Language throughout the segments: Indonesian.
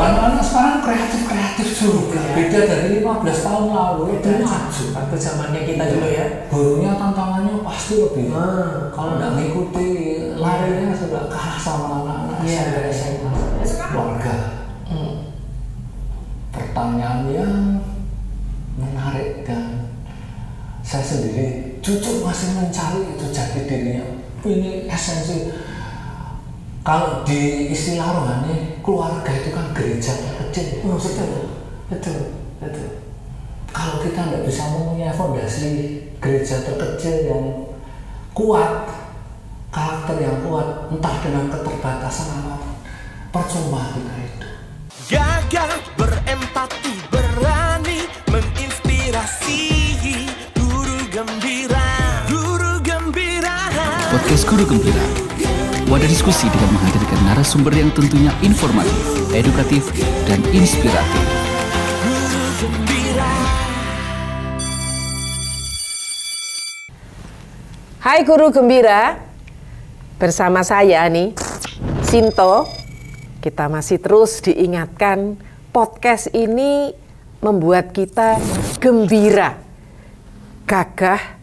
anak-anak sekarang kreatif juga. Beda dari 15 tahun lalu. Itu maju. Waktu zamannya kita dulu ya. Gurunya tantangannya pasti lebih. Kalau nggak ngikuti, larinya sudah kalah sama anak-anak SMA. Warga. Pertanyaan yang menarik dan saya sendiri jujur masih mencari itu jati dirinya. Ini esensi. Kalau di istilah rohani, keluarga itu kan gereja terkecil. Betul. Kalau kita nggak bisa mempunyai fondasi gereja terkecil yang kuat, karakter yang kuat, entah dengan keterbatasan apapun, percuma kita itu. Gagah berempati, berani menginspirasi. Guru Gembira. Podcast Guru Gembira, wadah diskusi dengan menghadirkan narasumber yang tentunya informatif, edukatif, dan inspiratif. Guru Gembira. Hai Guru Gembira, bersama saya nih, Sinto. Kita masih terus diingatkan podcast ini membuat kita gembira, gagah,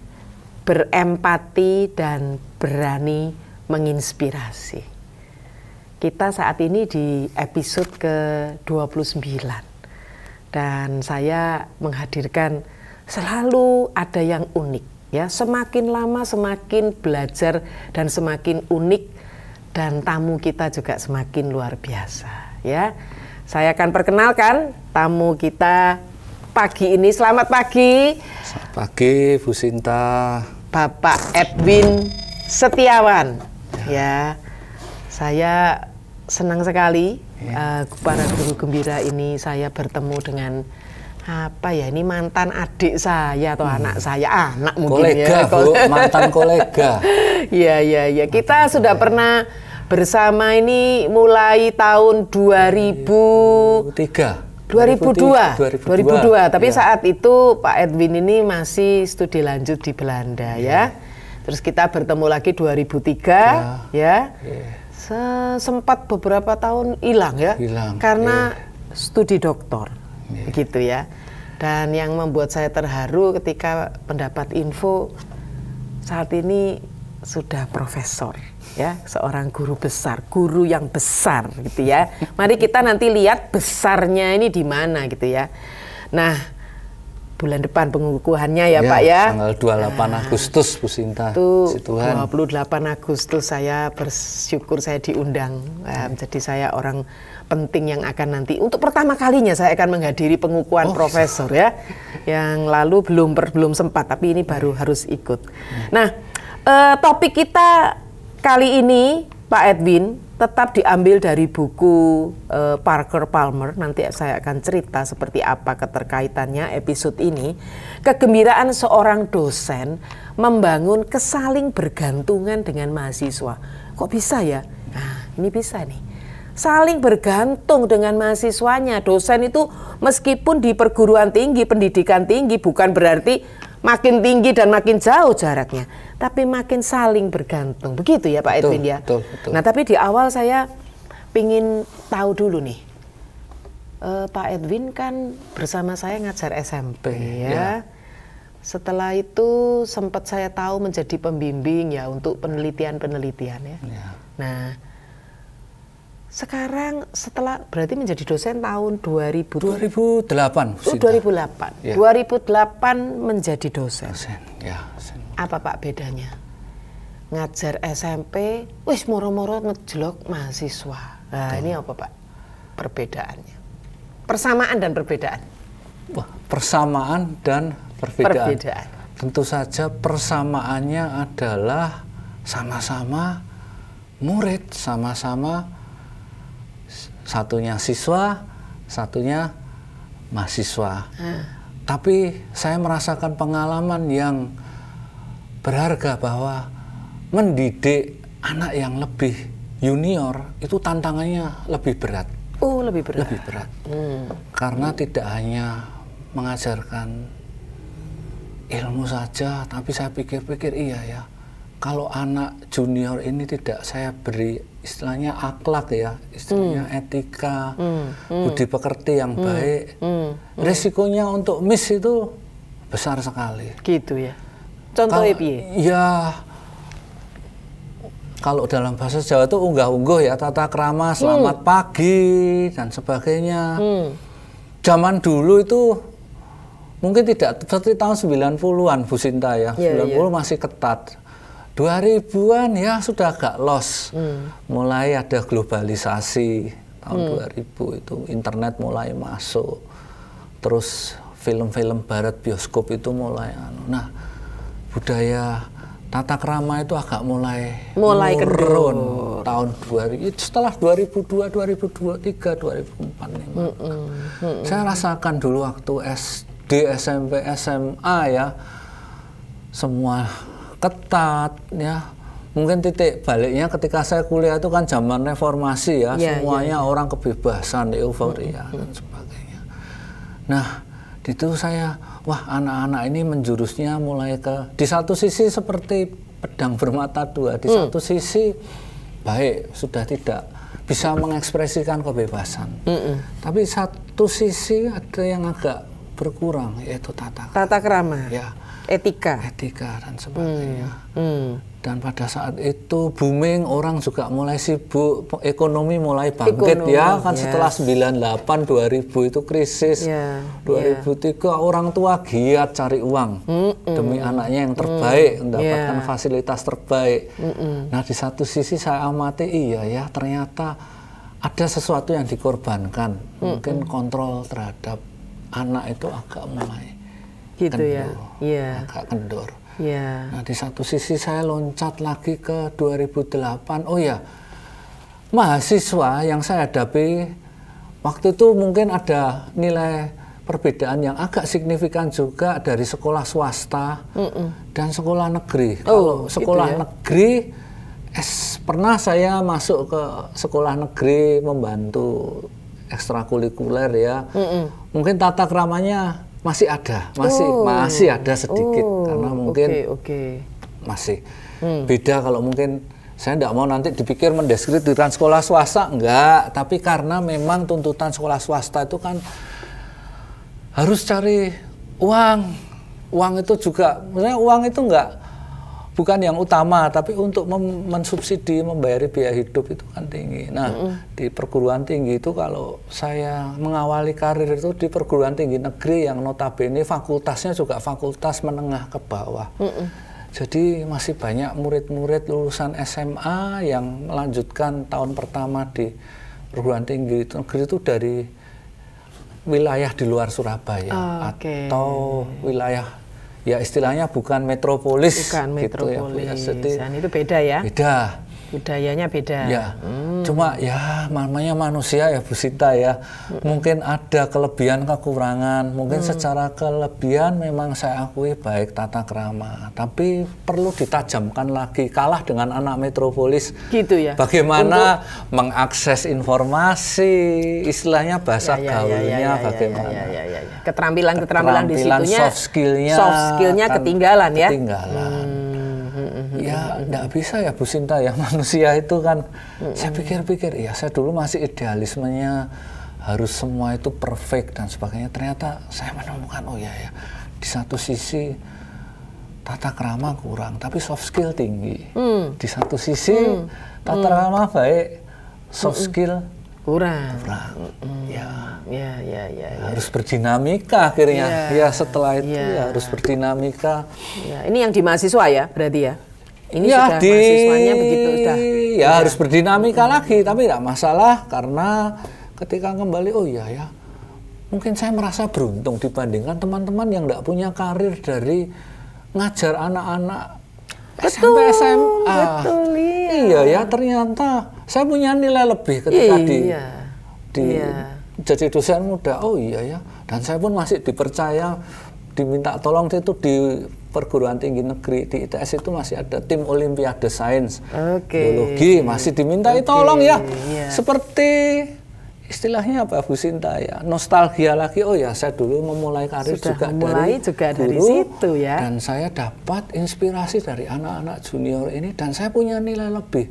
berempati, dan berani menginspirasi. Kita saat ini di episode ke-29 dan saya menghadirkan selalu ada yang unik ya. Semakin lama semakin belajar dan semakin unik, dan tamu kita juga semakin luar biasa ya. Saya akan perkenalkan tamu kita pagi ini. Selamat pagi. Selamat pagi Bu Sinta. Bapak Edwin Setiawan. Ya, saya senang sekali para Guru Gembira ini saya bertemu dengan ini mantan adik saya atau anak saya, anak mungkin kolega, ya. Bu, mantan kolega. Iya. Kita sudah pernah bersama ini mulai tahun 2002, tapi saat itu Pak Edwin ini masih studi lanjut di Belanda ya. Terus kita bertemu lagi 2003 ya. Sempat beberapa tahun hilang ya. Karena studi doktor. Begitu ya. Dan yang membuat saya terharu ketika mendapat info saat ini sudah profesor ya, seorang guru besar, guru yang besar gitu ya. Mari kita nanti lihat besarnya ini di mana gitu ya. Nah, bulan depan pengukuhannya ya Pak ya. Tanggal 28 Agustus Bu Sinta. Itu 28 Agustus saya bersyukur saya diundang. Jadi saya orang penting yang akan nanti untuk pertama kalinya saya akan menghadiri pengukuhan profesor ya. Yang lalu belum sempat, tapi ini baru harus ikut. Nah, topik kita kali ini Pak Edwin tetap diambil dari buku Parker Palmer. Nanti saya akan cerita seperti apa keterkaitannya episode ini. Kegembiraan seorang dosen membangun kesaling bergantungan dengan mahasiswa. Kok bisa ya? Nah, ini bisa nih. Saling bergantung dengan mahasiswanya. Dosen itu meskipun di perguruan tinggi, pendidikan tinggi, bukan berarti makin tinggi dan makin jauh jaraknya, tapi makin saling bergantung. Begitu ya Pak Edwin ya? Betul. Nah, tapi di awal saya pingin tahu dulu nih, Pak Edwin kan bersama saya ngajar SMP ya. Setelah itu sempat saya tahu menjadi pembimbing ya untuk penelitian-penelitian ya. Nah, sekarang setelah berarti menjadi dosen tahun 2008. 2008. Ya. 2008 menjadi dosen. Ya. Apa Pak bedanya? Ngajar SMP, wis moro-moro ngejlok mahasiswa. Nah, ini apa Pak perbedaannya? Persamaan dan perbedaan. Wah, persamaan dan perbedaan. Tentu saja persamaannya adalah sama-sama murid, sama-sama satunya siswa, satunya mahasiswa. Tapi saya merasakan pengalaman yang berharga bahwa mendidik anak yang lebih junior itu tantangannya lebih berat. Lebih berat. Karena tidak hanya mengajarkan ilmu saja, tapi saya pikir-pikir iya ya. kalau anak junior ini tidak saya beri istilahnya akhlak ya, istilahnya etika, budi pekerti yang baik, risikonya untuk miss itu besar sekali. Gitu ya. Contohnya piye? Ya, kalau dalam bahasa Jawa itu unggah-ungguh ya, tata krama, selamat pagi dan sebagainya. Zaman dulu itu mungkin tidak seperti tahun 90-an Bu Sinta ya, 90 masih ketat. 2000-an ya sudah agak los. Mulai ada globalisasi tahun 2000 itu, internet mulai masuk. Terus film-film barat bioskop itu mulai nah, budaya tata krama itu agak mulai kendor tahun 2000. Setelah 2002, 2023, 2004 saya rasakan dulu waktu SD, SMP, SMA ya, semua ketat ya. Mungkin titik baliknya ketika saya kuliah itu kan zaman reformasi ya, semuanya orang kebebasan, euforia dan sebagainya. Nah, itu saya, wah anak-anak ini menjurusnya mulai ke, di satu sisi seperti pedang bermata dua, di satu sisi baik, sudah tidak bisa mengekspresikan kebebasan. Tapi satu sisi ada yang agak berkurang, yaitu tata krama. Ya. Etika dan sebagainya. Dan pada saat itu booming, orang juga mulai sibuk, ekonomi mulai bangkit ya kan, setelah 98 2000 itu krisis. 2003 orang tua giat cari uang demi anaknya yang terbaik, mendapatkan fasilitas terbaik. Nah, di satu sisi saya amati, iya ya, ternyata ada sesuatu yang dikorbankan. Mungkin kontrol terhadap anak itu agak mulai gitu kendor, ya. Agak kendor. Nah, di satu sisi saya loncat lagi ke 2008. Oh ya, mahasiswa yang saya hadapi waktu itu mungkin ada nilai perbedaan yang agak signifikan juga dari sekolah swasta dan sekolah negeri. Kalau sekolah negeri, pernah saya masuk ke sekolah negeri membantu ekstrakurikuler ya. Mungkin tata kramanya masih ada, masih ada sedikit, karena mungkin masih beda. Kalau mungkin saya tidak mau nanti dipikir mendeskripsikan sekolah swasta, enggak, tapi karena memang tuntutan sekolah swasta itu kan harus cari uang itu juga, maksudnya uang itu enggak, bukan yang utama, tapi untuk mensubsidi, membayari biaya hidup itu kan tinggi. Nah, di perguruan tinggi itu kalau saya mengawali karir itu di perguruan tinggi negeri yang notabene fakultasnya juga fakultas menengah ke bawah. Jadi masih banyak murid-murid lulusan SMA yang melanjutkan tahun pertama di perguruan tinggi itu negeri itu dari wilayah di luar Surabaya atau wilayah ya istilahnya bukan metropolis. Bukan metropolis. Gitu ya, dan itu beda ya? Beda. Budayanya beda. Ya, cuma ya namanya manusia ya Bu Sinta ya. Mungkin ada kelebihan kekurangan. Mungkin secara kelebihan memang saya akui baik tata krama. Tapi perlu ditajamkan lagi. Kalah dengan anak metropolis. Gitu ya? Bagaimana mengakses informasi, istilahnya bahasa gaulnya bagaimana. Keterampilan di situnya. Soft skillnya ketinggalan ya? Ketinggalan. Ya enggak bisa ya Bu Sinta ya, manusia itu kan saya pikir-pikir ya, saya dulu masih idealismenya harus semua itu perfect dan sebagainya. Ternyata saya menemukan oh ya di satu sisi tata krama kurang tapi soft skill tinggi. Di satu sisi tata krama baik, soft skill kurang. Ya. Harus berdinamika akhirnya. Ya setelah itu ya harus berdinamika. Ya, ini yang di mahasiswa ya berarti ya? Ini ya, sudah mahasiswanya begitu sudah. Ya harus berdinamika lagi, tapi tidak masalah karena ketika kembali oh ya mungkin saya merasa beruntung dibandingkan teman-teman yang tidak punya karir dari ngajar anak-anak SMP SMA. Betul, iya ya, ternyata saya punya nilai lebih ketika jadi dosen muda. Oh iya ya, dan saya pun masih dipercaya, diminta tolong itu di perguruan tinggi negeri di ITS itu masih ada tim Olimpiade Sains, biologi masih dimintai tolong ya. Seperti istilahnya apa Bu Sinta ya, nostalgia lagi. Oh ya, saya dulu memulai karir Sudah juga dari situ ya. Dan saya dapat inspirasi dari anak-anak junior ini dan saya punya nilai lebih.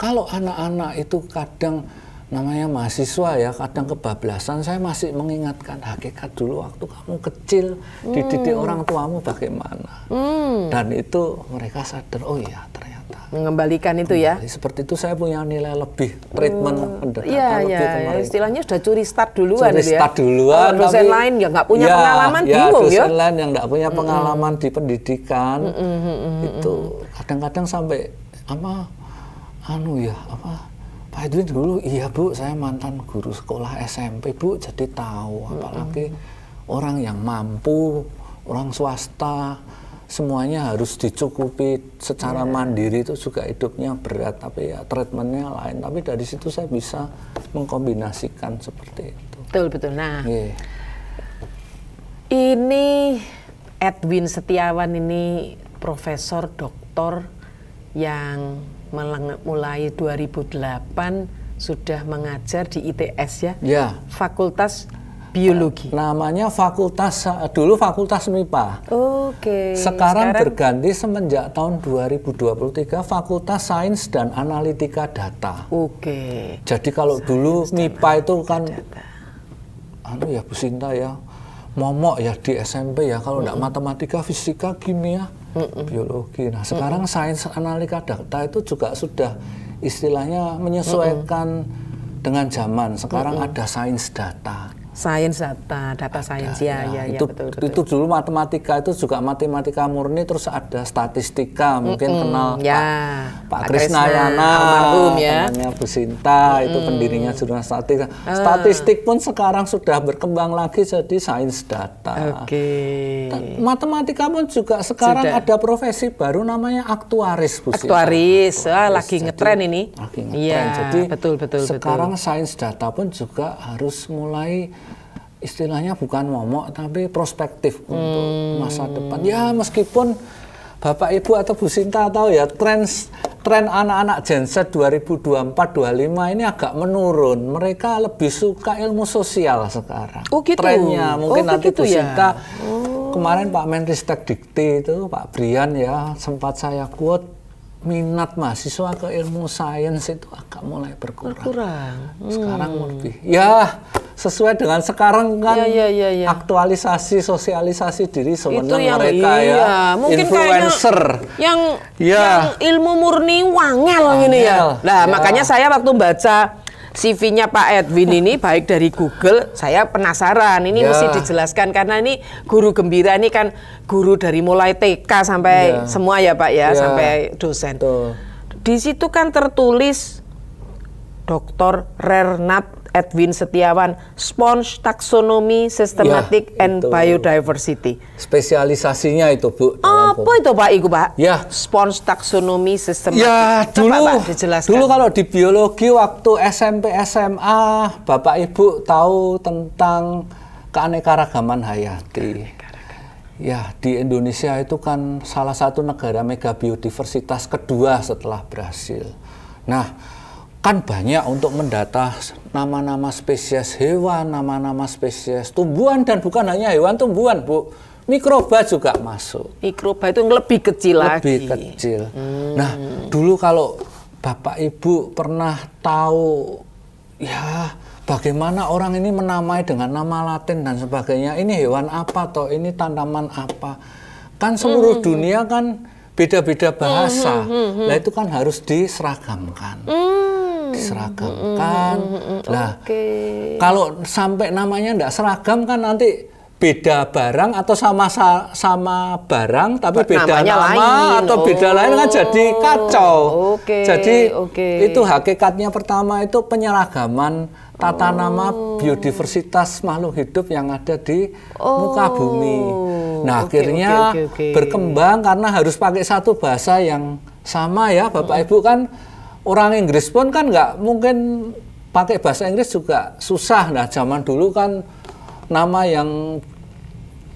Kalau anak-anak itu kadang namanya mahasiswa ya, kadang kebablasan, saya masih mengingatkan hakikat dulu waktu kamu kecil dididik orang tuamu bagaimana. Dan itu mereka sadar, oh iya ternyata. Mengembalikan itu ya. Seperti itu saya punya nilai lebih, treatment pendekatan lebih ke mereka. Istilahnya sudah curi start duluan curi start duluan. Kalau dosen lain ya nggak punya pengalaman bingung ya. Dosen lain yang nggak punya pengalaman di pendidikan itu kadang-kadang sampai Pak Edwin dulu, iya Bu, saya mantan guru sekolah SMP Bu, jadi tahu. Apalagi orang yang mampu, orang swasta, semuanya harus dicukupi secara mandiri, itu juga hidupnya berat, tapi ya treatmentnya lain. Tapi dari situ saya bisa mengkombinasikan seperti itu. Betul. Nah, ini Edwin Setiawan ini profesor doktor yang mulai 2008 sudah mengajar di ITS ya? Ya. Fakultas Biologi. Namanya dulu Fakultas MIPA. Oke. Sekarang berganti semenjak tahun 2023 Fakultas Sains dan Analitika Data. Oke. Jadi kalau dulu MIPA itu kan, ya Bu Sinta ya, momok ya di SMP ya, kalau enggak matematika, fisika, kimia, biologi. Nah sekarang sains analika data itu juga sudah istilahnya menyesuaikan dengan zaman. Sekarang ada sains data. Data sains ya, betul. Itu dulu matematika itu juga matematika murni, terus ada statistika, mungkin kenal Pak Krisnayana, temannya Bu Sinta, itu pendirinya jurnal statistika. Statistik pun sekarang sudah berkembang lagi jadi sains data. Matematika pun juga sekarang ada profesi baru namanya aktuaris, Bu Sinta. Aktuaris, lagi ngetren ini. Lagi ngetren. Jadi betul. Sekarang sains data pun juga harus mulai istilahnya bukan momok tapi prospektif untuk masa depan. Ya meskipun Bapak Ibu atau Bu Sinta tahu ya tren anak-anak Gen Z 2024-25 ini agak menurun. Mereka lebih suka ilmu sosial sekarang. Gitu. Trennya mungkin nanti Bu Sinta kemarin Pak Menristek Dikti itu Pak Brian ya sempat saya quote, minat mahasiswa ke ilmu sains itu agak mulai berkurang. Sekarang lebih sesuai dengan sekarang kan aktualisasi sosialisasi diri sebenarnya mereka mungkin influencer yang ilmu murni wangel ini ya. Nah makanya saya waktu baca CV-nya Pak Edwin ini baik dari Google, saya penasaran ini mesti dijelaskan karena ini guru gembira ini kan guru dari mulai TK sampai semua ya Pak ya, sampai dosen. Di situ kan tertulis Dr. Rernat Edwin Setiawan, Sponge Taxonomy Systematic and Biodiversity. Spesialisasinya itu Bu. Apa itu Pak Iku Pak? Ya. Sponge Taxonomy Systematic. Ya dulu, Pak, dijelaskan. Dulu kalau di biologi waktu SMP SMA Bapak Ibu tahu tentang keanekaragaman hayati. Ya di Indonesia itu kan salah satu negara mega biodiversitas kedua setelah Brasil. Nah kan banyak untuk mendata nama-nama spesies hewan, nama-nama spesies tumbuhan, dan bukan hanya hewan tumbuhan Bu, mikroba juga masuk. Mikroba itu lebih kecil lagi. Lebih kecil. Nah dulu kalau Bapak Ibu pernah tahu ya bagaimana orang ini menamai dengan nama Latin dan sebagainya, ini hewan apa toh, ini tanaman apa, kan seluruh dunia kan beda-beda bahasa. Nah itu kan harus diseragamkan. Nah, kalau sampai namanya enggak seragam kan nanti beda barang atau sama barang tapi beda nama lain. Atau beda lain kan jadi kacau. Jadi itu hakikatnya pertama itu penyeragaman tata nama biodiversitas makhluk hidup yang ada di muka bumi. Nah, akhirnya berkembang karena harus pakai satu bahasa yang sama ya, Bapak Ibu kan orang Inggris pun kan nggak mungkin pakai bahasa Inggris juga susah. Nah, zaman dulu kan nama yang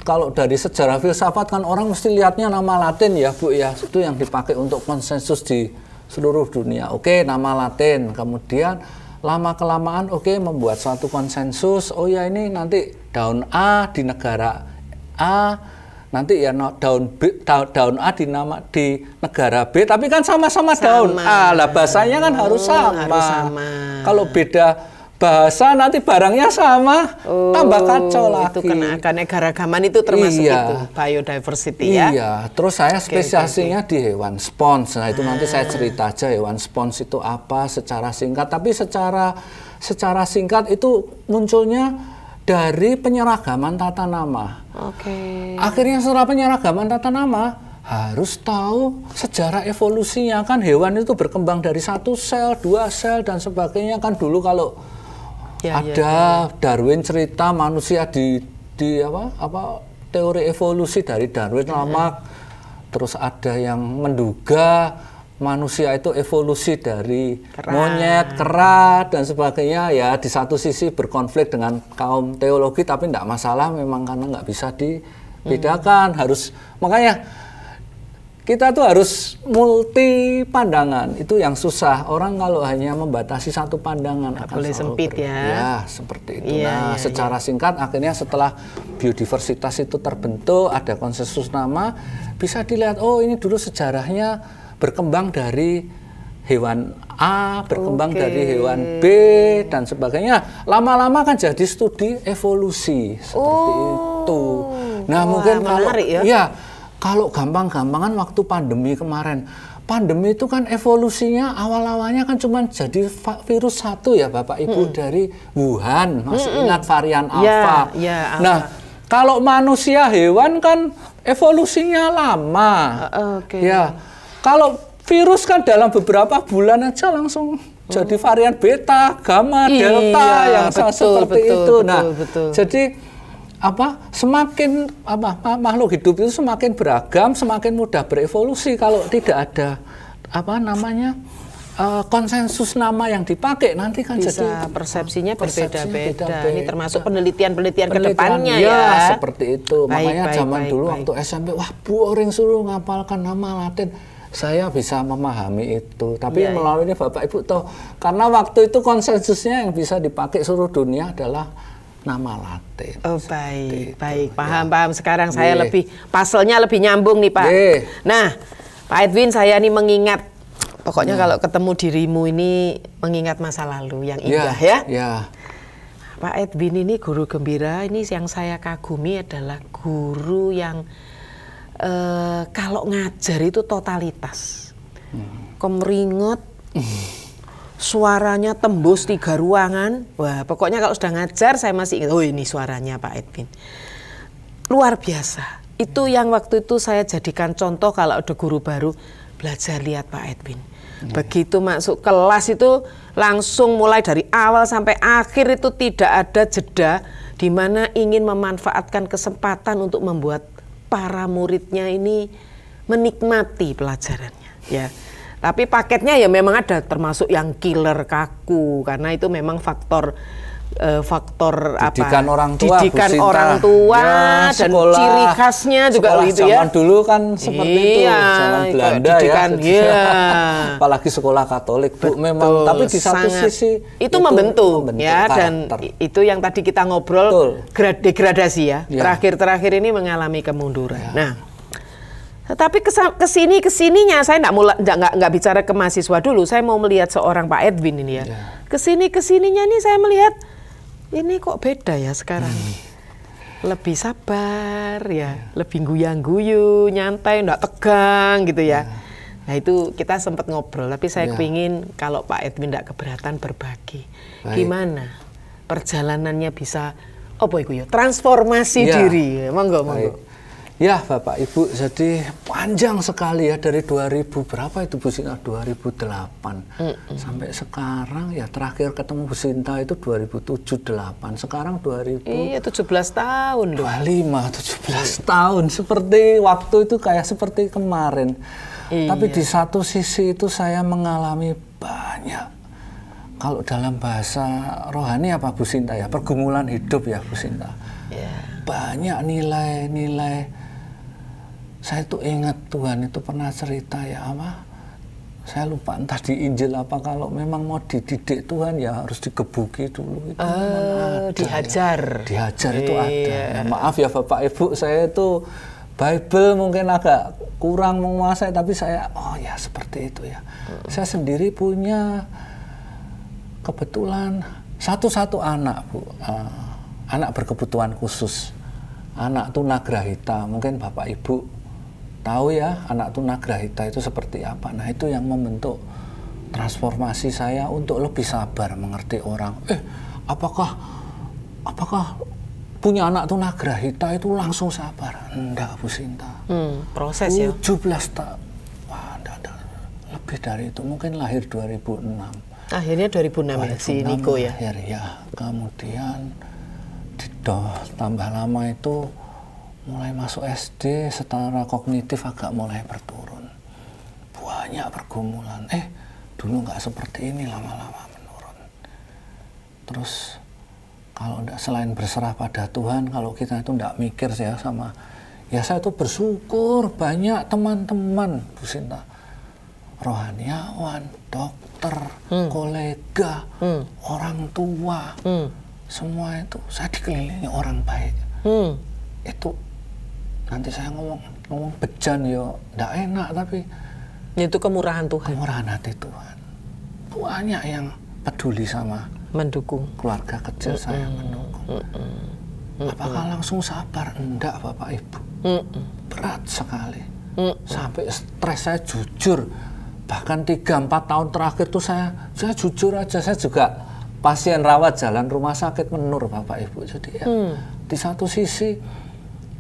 kalau dari sejarah filsafat kan orang mesti lihatnya nama Latin ya Bu ya, itu yang dipakai untuk konsensus di seluruh dunia. Oke, nama Latin, kemudian lama-kelamaan membuat suatu konsensus, oh ya ini nanti daun A di negara A, nanti ya daun A di negara B, tapi kan sama-sama daun A. Lah bahasanya kan harus sama. Kalau beda bahasa nanti barangnya sama, tambah kacau lagi. Itu keanekaragaman itu termasuk itu biodiversity ya. Iya, terus saya spesialisasinya di hewan spons. Nah, itu nanti saya cerita aja hewan spons itu apa secara singkat, tapi secara singkat itu munculnya dari penyeragaman tata nama. Akhirnya setelah penyeragaman tata nama harus tahu sejarah evolusinya, kan hewan itu berkembang dari 1 sel, 2 sel dan sebagainya. Kan dulu kalau Darwin cerita manusia di teori evolusi dari Darwin lama, terus ada yang menduga manusia itu evolusi dari monyet, kera dan sebagainya. Ya di satu sisi berkonflik dengan kaum teologi, tapi tidak masalah memang karena nggak bisa dibedakan. Makanya kita tuh harus multi pandangan, itu yang susah. Orang kalau hanya membatasi satu pandangan akan boleh sempit ya. Ya, seperti itu. Secara singkat akhirnya setelah biodiversitas itu terbentuk, ada konsensus nama, bisa dilihat, oh ini dulu sejarahnya berkembang dari hewan A, berkembang dari hewan B dan sebagainya. Lama-lama kan jadi studi evolusi seperti itu. Nah, mungkin kalau kalau gampang-gampangan waktu pandemi kemarin, pandemi itu kan evolusinya awal-awalnya kan cuma jadi virus 1 ya Bapak Ibu dari Wuhan, masih ingat varian Alpha. Nah, kalau manusia hewan kan evolusinya lama. Ya, kalau virus kan dalam beberapa bulan aja langsung jadi varian beta, gamma, delta yang seperti itu. Jadi semakin makhluk hidup itu semakin beragam, semakin mudah berevolusi kalau tidak ada konsensus nama yang dipakai, nanti kan bisa jadi persepsinya berbeda-beda. Ini termasuk penelitian-penelitian kedepannya ya. Seperti itu. Makanya zaman dulu waktu SMP, wah boring suruh ngapalkan nama Latin. Saya bisa memahami itu, tapi melalui ini Bapak Ibu tahu, karena waktu itu konsensusnya yang bisa dipakai seluruh dunia adalah nama Latin. Oh baik, paham. Sekarang saya puzzle-nya lebih nyambung nih Pak. Nah, Pak Edwin, saya nih mengingat, pokoknya kalau ketemu dirimu ini mengingat masa lalu yang indah ya. Pak Edwin ini guru gembira, ini yang saya kagumi adalah guru yang kalau ngajar itu totalitas, kemeringet. Suaranya tembus 3 ruangan. Wah, pokoknya kalau sudah ngajar saya masih ingat, oh ini suaranya Pak Edwin. Luar biasa. Itu yang waktu itu saya jadikan contoh kalau ada guru baru, belajar lihat Pak Edwin. Begitu masuk kelas itu langsung mulai dari awal sampai akhir itu tidak ada jeda, di mana ingin memanfaatkan kesempatan untuk membuat para muridnya ini menikmati pelajarannya ya. Tapi paketnya ya memang ada, termasuk yang killer, kaku, karena itu memang faktor didikan orang tua, ya, dan sekolah, ciri khasnya juga gitu ya. Zaman dulu kan seperti itu, zaman Belanda apalagi sekolah Katolik Bu, memang. Tapi di satu sisi itu membentuk ya, karakter. Dan itu yang tadi kita ngobrol degradasi ya. Terakhir ini mengalami kemunduran. Nah, tetapi kesininya saya nggak bicara ke mahasiswa dulu. Saya mau melihat seorang Pak Edwin ini ya. Kesininya nih saya melihat ini kok beda ya sekarang. Lebih sabar ya, lebih guyang-guyu, nyantai, nggak tegang gitu ya. Nah itu kita sempat ngobrol. Tapi saya kepingin kalau Pak Edwin nggak keberatan berbagi. Gimana perjalanannya bisa transformasi diri. Monggo. Ya Bapak Ibu, jadi panjang sekali ya dari 2000 berapa itu Bu Sinta, 2008 sampai sekarang ya, terakhir ketemu Bu Sinta itu 2007-8, sekarang 2000. Iya 17 tahun loh. 17 tahun, seperti waktu itu kayak seperti kemarin. Tapi di satu sisi itu saya mengalami banyak, kalau dalam bahasa rohani apa Bu Sinta ya, pergumulan hidup ya Bu Sinta. Banyak nilai-nilai. Saya tuh ingat Tuhan itu pernah cerita ya saya lupa entah di Injil apa, kalau memang mau dididik Tuhan ya harus digebuki dulu. Itu dihajar. Ya. Dihajar itu ada. Ya, maaf ya Bapak Ibu, saya itu Bible mungkin agak kurang menguasai, tapi saya oh ya seperti itu ya. Saya sendiri punya kebetulan satu anak, Bu. Anak berkebutuhan khusus. Anak tunagrahita. Mungkin Bapak Ibu tahu ya anak tunagrahita itu seperti apa. Nah, itu yang membentuk transformasi saya untuk lebih sabar mengerti orang. Apakah punya anak tunagrahita itu langsung sabar? Enggak, Bu Sinta. Proses ya. 17 tahun. Wah, enggak. Lebih dari itu, mungkin lahir 2006. Akhirnya 2006 ya si Niko ya. Lahir, ya. Kemudian tambah lama itu mulai masuk SD, secara kognitif agak mulai berturun. Banyak pergumulan. Dulu nggak seperti ini, lama-lama menurun. Terus kalau enggak, selain berserah pada Tuhan, kalau kita itu enggak mikir ya sama, ya saya itu bersyukur banyak teman-teman, Bu Sinta, rohaniawan, dokter, kolega, orang tua, semua itu saya dikelilingi orang baik. Itu nanti saya ngomong bejan ya enggak enak, tapi itu kemurahan Tuhan. Kemurahan hati Tuhan. Banyak yang peduli sama, mendukung keluarga kecil saya, mendukung. Apakah langsung sabar? Enggak, Bapak Ibu. Berat sekali. Sampai stres, saya jujur. Bahkan 3-4 tahun terakhir tuh saya jujur aja, saya juga pasien rawat jalan rumah sakit menur, Bapak Ibu. Jadi ya, di satu sisi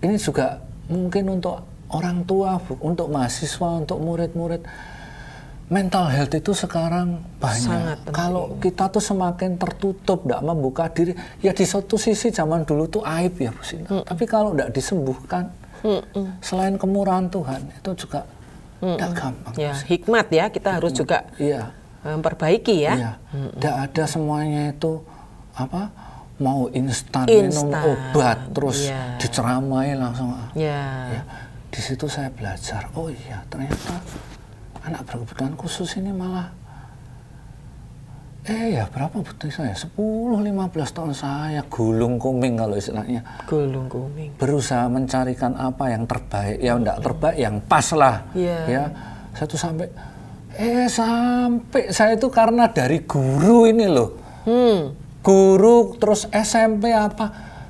ini juga mungkin untuk orang tua, untuk mahasiswa, untuk murid-murid, mental health itu sekarang banyak. Kalau kita tuh semakin tertutup, tidak membuka diri, ya di satu sisi zaman dulu tuh aib ya, Bu Sinta. Tapi kalau tidak disembuhkan, selain kemurahan Tuhan, itu juga tidak gampang. Ya, hikmat ya, kita harus juga memperbaiki ya. Iya, tidak ada semuanya itu mau instan minum obat terus diceramai langsung. Ya, di situ saya belajar. Oh iya, ternyata anak berkebutuhan khusus ini malah ya berapa butuh saya? 10-15 tahun saya gulung kuming kalau istilahnya. Gulung kuming. Berusaha mencarikan apa yang terbaik, ya enggak terbaik, yang pas lah. Ya, saya tuh sampai saya itu karena dari guru ini loh. Guru, terus SMP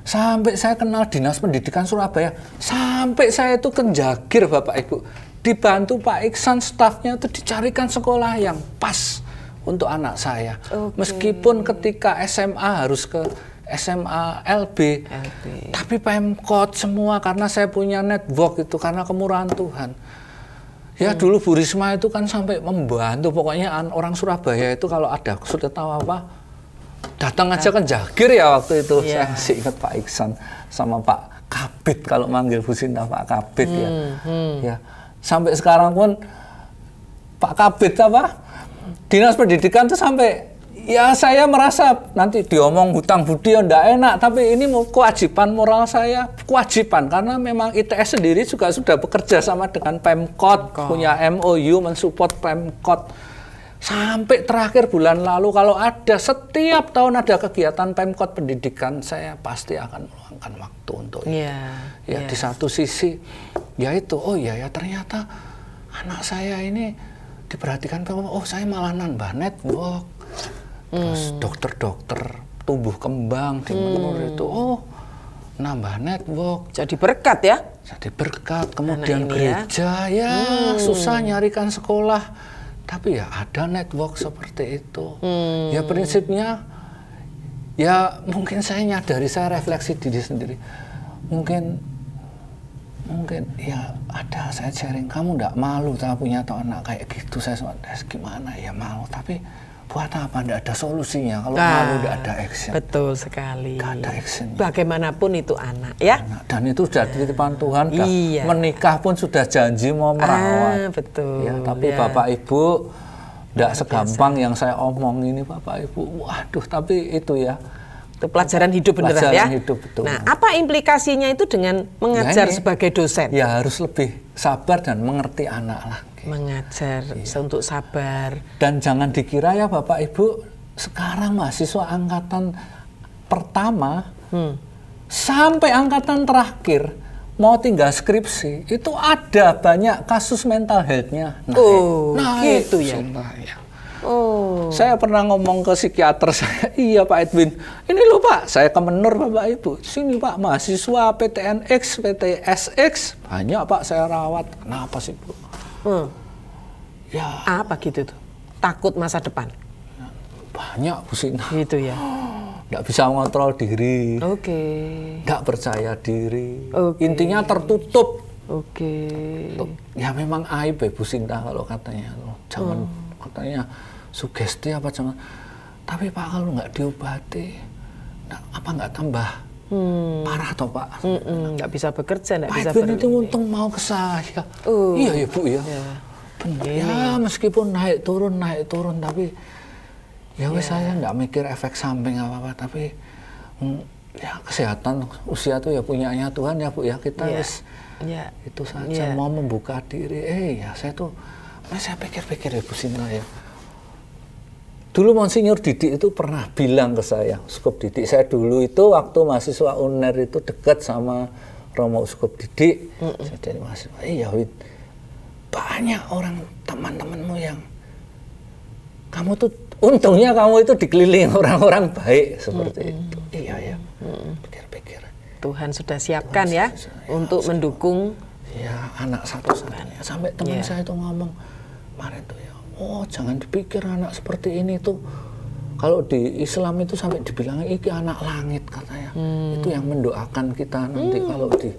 sampai saya kenal Dinas Pendidikan Surabaya, sampai saya itu kenjagir, Bapak Ibu, dibantu Pak Iksan, stafnya itu dicarikan sekolah yang pas untuk anak saya. Meskipun ketika SMA harus ke SMA LB. Tapi Pemkot semua, karena saya punya network itu, karena kemurahan Tuhan. Ya dulu Bu Risma itu kan sampai membantu, pokoknya orang Surabaya itu kalau ada sudah tahu apa, datang aja kan jagir ya waktu itu. Saya masih ingat Pak Iksan sama Pak Kabit, kalau manggil Bu Sinta Pak Kabit ya. Sampai sekarang pun Pak Kabit Dinas Pendidikan tuh sampai ya saya merasa nanti diomong hutang budi ya enggak enak, tapi ini kewajiban moral saya, kewajiban, karena memang ITS sendiri juga sudah bekerja sama dengan Pemkot, punya MOU mensupport Pemkot. Sampai terakhir bulan lalu kalau ada setiap tahun ada kegiatan Pemkot pendidikan, saya pasti akan meluangkan waktu untuk itu. Di satu sisi ya itu, ya ternyata anak saya ini diperhatikan Pemkot. Saya malah nambah network. Terus dokter-dokter tumbuh kembang di menur itu, nambah network. Jadi berkat ya? Jadi berkat. Kemudian gereja susah nyarikan sekolah. Tapi ya ada network seperti itu. Ya prinsipnya, ya mungkin saya nyadari, saya refleksi diri sendiri. Mungkin ya ada, saya sharing, kamu enggak malu tak punya anak kayak gitu? Saya gimana ya, malu, tapi buat apa? Enggak ada solusinya. Kalau malu enggak ada action. Betul sekali. Enggak ada action. Bagaimanapun itu anak ya. Dan itu sudah titipan Tuhan. Menikah pun sudah janji mau merawat. Betul. Ya, tapi Bapak Ibu enggak segampang yang saya omong ini, Bapak Ibu. Waduh, tapi itu ya. Itu pelajaran hidup beneran ya. Pelajaran hidup, betul. Nah, apa implikasinya itu dengan mengajar sebagai dosen? Ya harus lebih sabar dan mengerti anak lah. Mengajar untuk sabar. Dan jangan dikira ya Bapak Ibu, sekarang mahasiswa angkatan pertama sampai angkatan terakhir mau tinggal skripsi itu ada banyak kasus mental health-nya. Naik gitu ya. Saya pernah ngomong ke psikiater saya, iya Pak Edwin, ini loh Pak, saya ke Menur Bapak Ibu, sini Pak, mahasiswa PTNX, PTSX, banyak Pak saya rawat. Kenapa sih Bu? Ya. Apa gitu tuh? Takut masa depan? Banyak Bu Sinta. Gitu ya. Nggak bisa mengontrol diri. Oke. Nggak percaya diri. Intinya Intinya tertutup. Oke. Ya memang aib ya Bu Sinta kalau katanya. Jangan katanya sugesti apa jangan. Tapi Pak kalau nggak diobati, apa nggak tambah parah toh Pak? Nggak bisa bekerja, nggak Pak bisa Edwin itu untung mau ke saya. Iya ya Bu ya. Benar. Ya meskipun naik turun tapi ya wes saya nggak mikir efek samping apa tapi ya kesehatan usia tuh ya punyanya Tuhan ya Bu ya, kita wes itu saja mau membuka diri. Ya saya pikir-pikir ya Bu Sinta ya. Dulu Monsinyur Didik itu pernah bilang ke saya, Uskup Didik, saya dulu itu waktu mahasiswa UNER itu dekat sama Romo Uskup Didik. Saya jadi mahasiswa, iya Wid, banyak orang teman-temanmu yang kamu tuh, untungnya kamu itu dikelilingi orang-orang baik seperti itu. Iya ya, pikir-pikir. Tuhan sudah siapkan Tuhan untuk mendukung. Ya anak satu-satunya. Sampai teman saya itu ngomong kemarin tuh ya, jangan dipikir anak seperti ini tuh. Kalau di Islam itu sampai dibilang iki anak langit katanya. Itu yang mendoakan kita nanti kalau di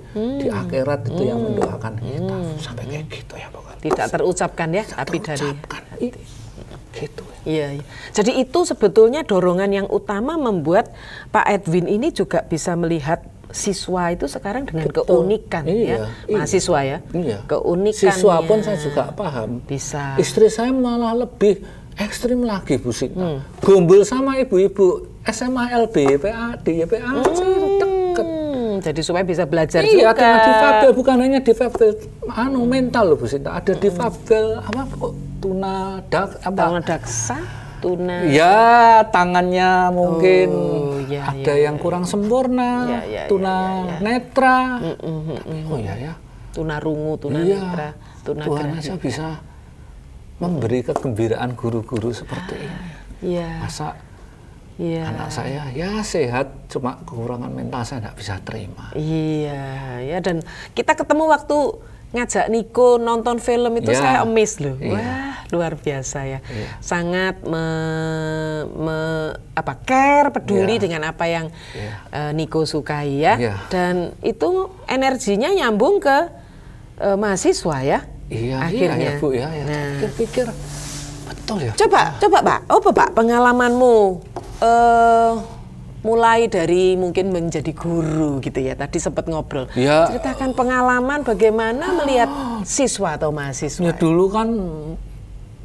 akhirat itu yang mendoakan kita. Sampai kayak gitu ya pokoknya. Tidak terucapkan ya, tapi dari gitu. Iya. Jadi itu sebetulnya dorongan yang utama membuat Pak Edwin ini juga bisa melihat siswa itu sekarang dengan keunikan mahasiswa ya. Keunikan. Siswa pun saya juga paham. Bisa. Istri saya malah lebih ekstrim lagi Bu Sinta. Gombol sama ibu-ibu SMA LB, PAD, YPAC itu deket. Jadi supaya bisa belajar juga. Iya, difabel, bukan hanya difabel mental loh Bu Sinta. Ada difabel tuna daksa. Tuna. Ya, tangannya mungkin ada yang kurang sempurna, tuna netra. Tapi tuna rungu, tuna netra, tuna Tuhan aja bisa memberi kegembiraan guru-guru seperti ini. Masa anak saya ya sehat, cuma kekurangan mental saya nggak bisa terima. Iya, dan kita ketemu waktu ngajak Niko nonton film itu saya amazed loh. Wah, luar biasa ya. Sangat care, peduli dengan apa yang Niko sukai ya. Dan itu energinya nyambung ke mahasiswa ya. Akhirnya. Iya Bu ya. Pikir-pikir betul ya. Coba Pak, pengalamanmu mulai dari mungkin menjadi guru gitu ya, tadi sempat ngobrol. Ceritakan pengalaman bagaimana melihat siswa atau mahasiswa. Ya dulu kan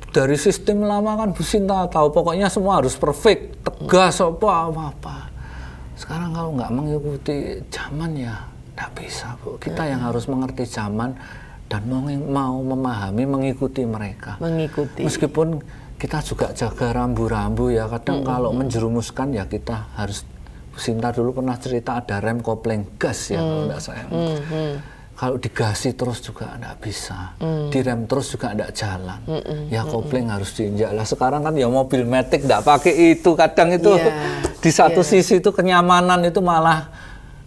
dari sistem lama kan Bu Sinta tahu pokoknya semua harus perfect, tegas apa. Sekarang kalau nggak mengikuti zaman ya nggak bisa Bu. Kita yang harus mengerti zaman dan mau memahami, mengikuti mereka. Meskipun kita juga jaga rambu-rambu ya, kadang kalau menjerumuskan ya kita harus. Bu Sinta dulu pernah cerita ada rem kopling gas ya kalau enggak saya. Kalau digasi terus juga enggak bisa, direm terus juga enggak jalan. Ya kopling harus diinjak lah. Sekarang kan ya mobil matic enggak pakai itu, kadang itu di satu sisi itu kenyamanan itu malah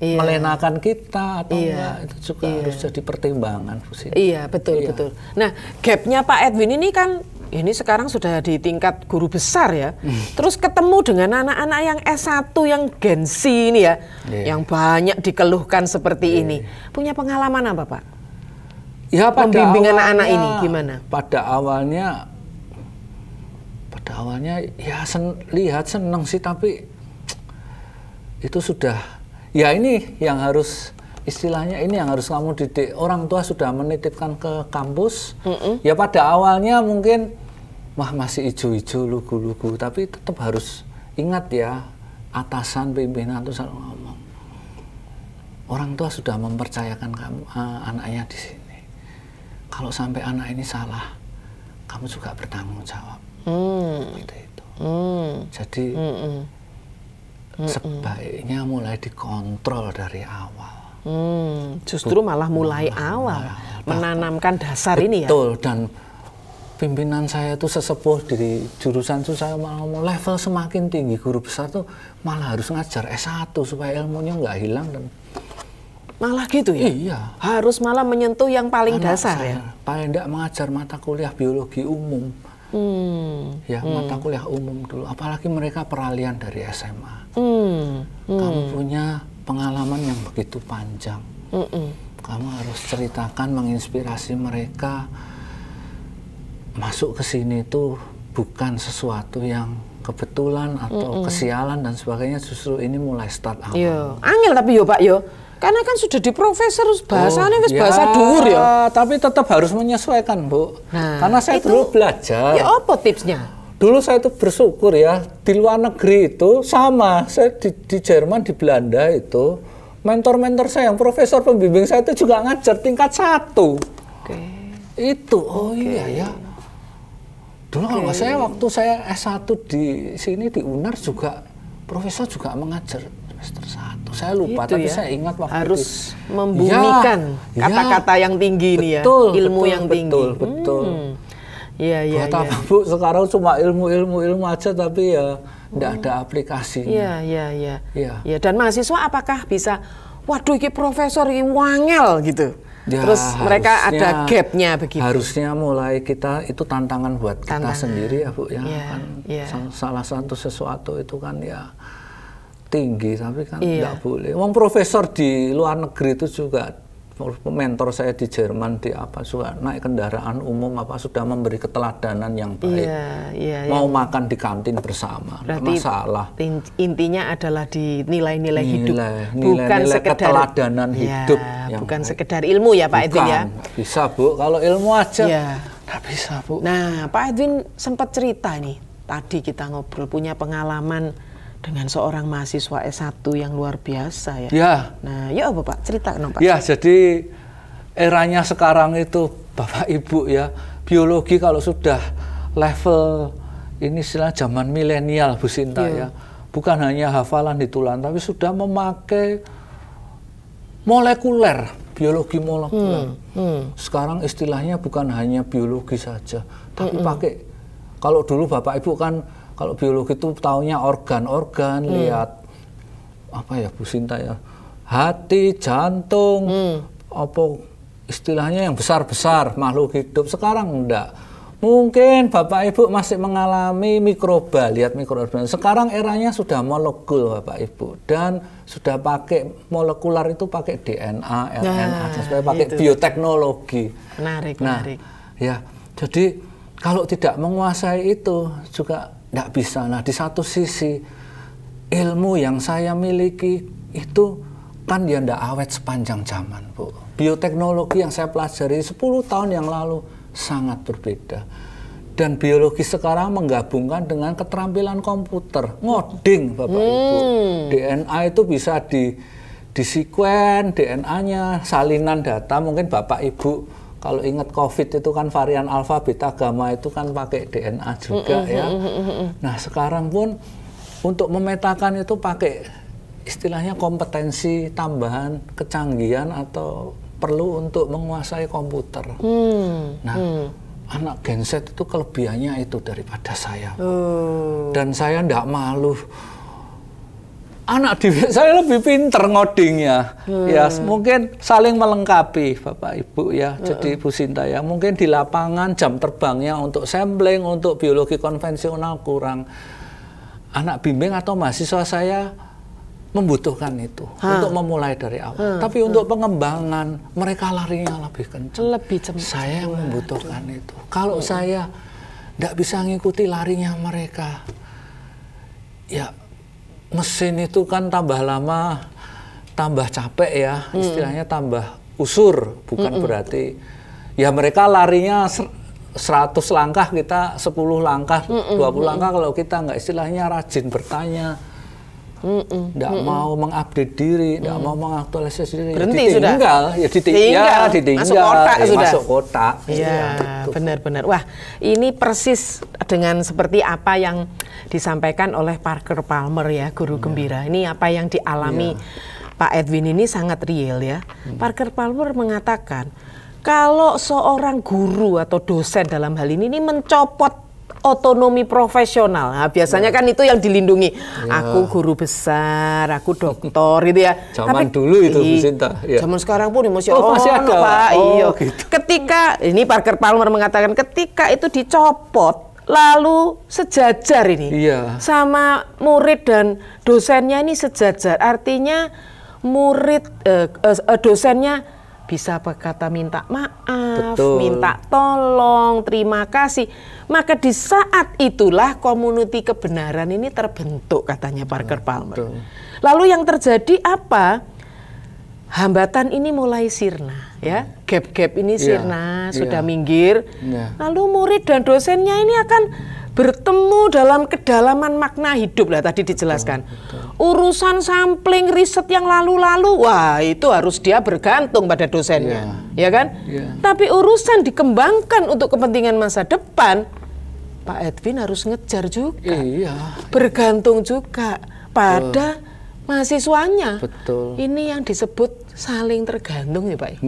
melenakan kita atau enggak, itu juga harus jadi pertimbangan Bu Sinta. Iya betul. Nah gapnya Pak Edwin ini kan ini sekarang sudah di tingkat guru besar ya. Terus ketemu dengan anak-anak yang S1 yang Gen Z ini ya, yang banyak dikeluhkan seperti ini. Punya pengalaman apa Pak? Ya pembimbing anak-anak ini gimana? Pada awalnya ya lihat seneng sih, tapi itu sudah ya ini yang harus istilahnya ini yang harus kamu didik. Orang tua sudah menitipkan ke kampus. Ya pada awalnya mungkin masih ijo-ijo, lugu-lugu, tapi tetap harus ingat ya, atasan pimpinan itu selalu ngomong, orang tua sudah mempercayakan kamu anaknya di sini. Kalau sampai anak ini salah, kamu juga bertanggung jawab. Gitu itu. Jadi sebaiknya mulai dikontrol dari awal. Justru malah mulai awal menanamkan dasar ini ya. Betul, dan pimpinan saya itu sesepuh di jurusan itu, saya malah ngomong level semakin tinggi guru besar tuh malah harus ngajar S1 supaya ilmunya nggak hilang. Dan malah gitu ya? Iya. Harus malah menyentuh yang paling Anak dasar saya, ya? paling tidak mengajar mata kuliah biologi umum. Mata kuliah umum dulu, apalagi mereka peralihan dari SMA. Kamu punya pengalaman yang begitu panjang. Kamu harus ceritakan, menginspirasi mereka. Masuk ke sini itu bukan sesuatu yang kebetulan atau kesialan dan sebagainya, justru ini mulai start awal. Yo, angel tapi yo Pak yo. Karena kan sudah di profesor, bahasanya wis bahasa dhuwur ya. Tapi tetap harus menyesuaikan, Bu. Nah, karena saya dulu belajar. Ya apa tipsnya? Dulu saya itu bersyukur ya, di luar negeri itu sama. Saya di Jerman, di Belanda itu, mentor-mentor saya, yang profesor pembimbing saya itu juga ngajar tingkat 1. Itu, iya ya. Dulu kalau nggak saya, waktu saya S1 di sini di UNAR juga, profesor juga mengajar semester 1. Saya lupa, itu tapi ya, saya ingat waktu harus membumikan kata-kata yang tinggi ini ya, ilmu yang tinggi. Betul. Iya. Buat apa Bu, sekarang cuma ilmu aja tapi ya tidak ada aplikasinya. Iya. Dan mahasiswa apakah bisa, waduh ini profesor ini wangel gitu. Ya, terus mereka ada gapnya begitu. Harusnya mulai kita, itu tantangan buat kita sendiri ya Bu ya. Salah satu sesuatu itu kan ya tinggi, tapi kan nggak boleh. Wong profesor di luar negeri itu juga, mentor saya di Jerman di juga naik kendaraan umum sudah memberi keteladanan yang baik. Mau makan di kantin bersama, berarti masalah. Intinya adalah di nilai-nilai hidup, bukan sekedar keteladanan hidup. Bukan sekedar ilmu ya Pak Edwin ya. Bisa Bu, kalau ilmu aja nggak bisa Bu. Nah Pak Edwin sempat cerita nih, tadi kita ngobrol punya pengalaman dengan seorang mahasiswa S1 yang luar biasa ya. Nah, ya apa Pak? Ceritakan Pak. Ya, jadi eranya sekarang itu Bapak Ibu ya, biologi kalau sudah level ini istilah zaman milenial Bu Sinta ya. Bukan hanya hafalan di tulang, tapi sudah memakai molekuler, biologi molekuler. Sekarang istilahnya bukan hanya biologi saja, tapi pakai, kalau dulu Bapak Ibu kan kalau biologi itu taunya organ-organ, lihat apa ya Bu Sinta ya, hati, jantung, apa istilahnya yang besar-besar makhluk hidup. Sekarang enggak. Mungkin Bapak Ibu masih mengalami mikroba, lihat mikroba. Sekarang eranya sudah molekul Bapak Ibu, dan sudah pakai molekular itu pakai DNA, RNA, supaya pakai bioteknologi. Menarik. Ya, jadi kalau tidak menguasai itu juga nggak bisa. Nah, di satu sisi ilmu yang saya miliki itu kan dia nggak awet sepanjang zaman, Bu. Bioteknologi yang saya pelajari 10 tahun yang lalu sangat berbeda. Dan biologi sekarang menggabungkan dengan keterampilan komputer, ngoding Bapak Ibu. DNA itu bisa disekuen DNA-nya, salinan data. Mungkin Bapak Ibu kalau ingat COVID itu kan varian alfa, beta, gamma itu kan pakai DNA juga ya. Nah sekarang pun untuk memetakan itu pakai istilahnya kompetensi tambahan, kecanggihan atau perlu untuk menguasai komputer. Anak Gen Z itu kelebihannya itu daripada saya. Dan saya ndak malu. Saya lebih pinter ngodingnya, ya mungkin saling melengkapi Bapak Ibu ya. Jadi Bu Sinta ya, mungkin di lapangan jam terbangnya untuk sampling, untuk biologi konvensional kurang. Anak bimbing atau mahasiswa saya membutuhkan itu untuk memulai dari awal. Tapi untuk pengembangan mereka larinya lebih kencang. Saya yang membutuhkan itu. Kalau saya tidak bisa ngikuti larinya mereka, ya mesin itu kan tambah lama, tambah capek ya, istilahnya tambah usur, bukan berarti ya mereka larinya 100 langkah, kita 10 langkah, 20 langkah, kalau kita nggak istilahnya rajin bertanya, nggak mau mengupdate diri, nggak mau mengaktualisasi diri. Berhenti ditinggal, sudah. ya ditinggal, Masuk kotak sudah. Masuk kotak. Iya, benar-benar. Wah, ini persis dengan seperti apa yang disampaikan oleh Parker Palmer ya, guru gembira. Ini apa yang dialami Pak Edwin ini sangat real ya. Parker Palmer mengatakan kalau seorang guru atau dosen dalam hal ini mencopot otonomi profesional. Nah, biasanya kan itu yang dilindungi. Aku guru besar, aku doktor gitu ya. Zaman dulu itu Bu Sinta. Ya. Zaman sekarang pun masih ada Pak. Iya. Gitu. Ketika ini Parker Palmer mengatakan ketika itu dicopot, lalu sejajar ini sama murid dan dosennya ini sejajar. Artinya murid dosennya bisa berkata minta maaf, minta tolong, terima kasih. Maka di saat itulah community kebenaran ini terbentuk, katanya Parker Palmer. Lalu yang terjadi apa? Hambatan ini mulai sirna, ya. Gap-gap ini sirna, sudah minggir. Lalu murid dan dosennya ini akan bertemu dalam kedalaman makna hidup lah tadi dijelaskan. Urusan sampling riset yang lalu-lalu, wah itu harus dia bergantung pada dosennya, ya kan? Tapi urusan dikembangkan untuk kepentingan masa depan, Pak Edwin harus ngejar juga, bergantung juga pada mahasiswanya. Ini yang disebut saling tergantung ya Pak.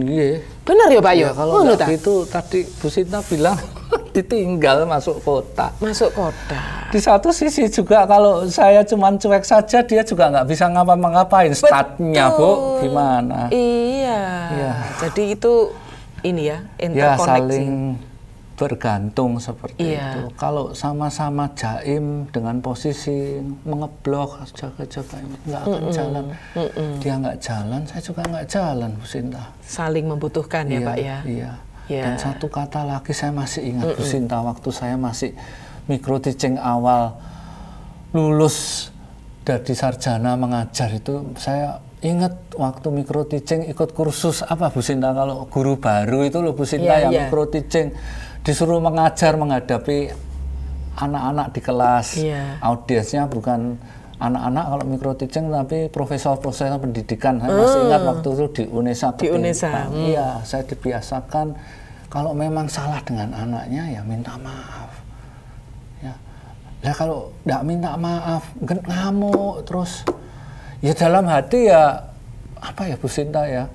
Benar ya Pak ya? Kalau itu tadi Bu Sinta bilang ditinggal masuk kotak. Masuk kotak. Di satu sisi juga kalau saya cuman cuek saja dia juga nggak bisa ngapa-ngapain. Statnya Bu, gimana? Iya. Jadi itu ini ya interkoneksi. Saling bergantung seperti itu. Kalau sama-sama jaim dengan posisi mengeblok jaga-jaga ini nggak akan jalan. Dia nggak jalan, saya juga nggak jalan, Bu Sinta. Saling membutuhkan ya Pak ya. Dan satu kata lagi saya masih ingat Bu Sinta, waktu saya masih micro teaching awal lulus dari sarjana mengajar itu, saya ingat waktu micro teaching ikut kursus apa Bu Sinta, kalau guru baru itu loh Bu Sinta yang micro teaching disuruh mengajar menghadapi anak-anak di kelas. Audiensnya bukan anak-anak kalau micro teaching tapi profesor-profesor pendidikan. Saya masih ingat waktu itu di UNESA. Iya, saya dibiasakan kalau memang salah dengan anaknya ya minta maaf. Ya kalau nggak minta maaf, ngamuk terus. Ya dalam hati ya apa ya Bu Sinta ya.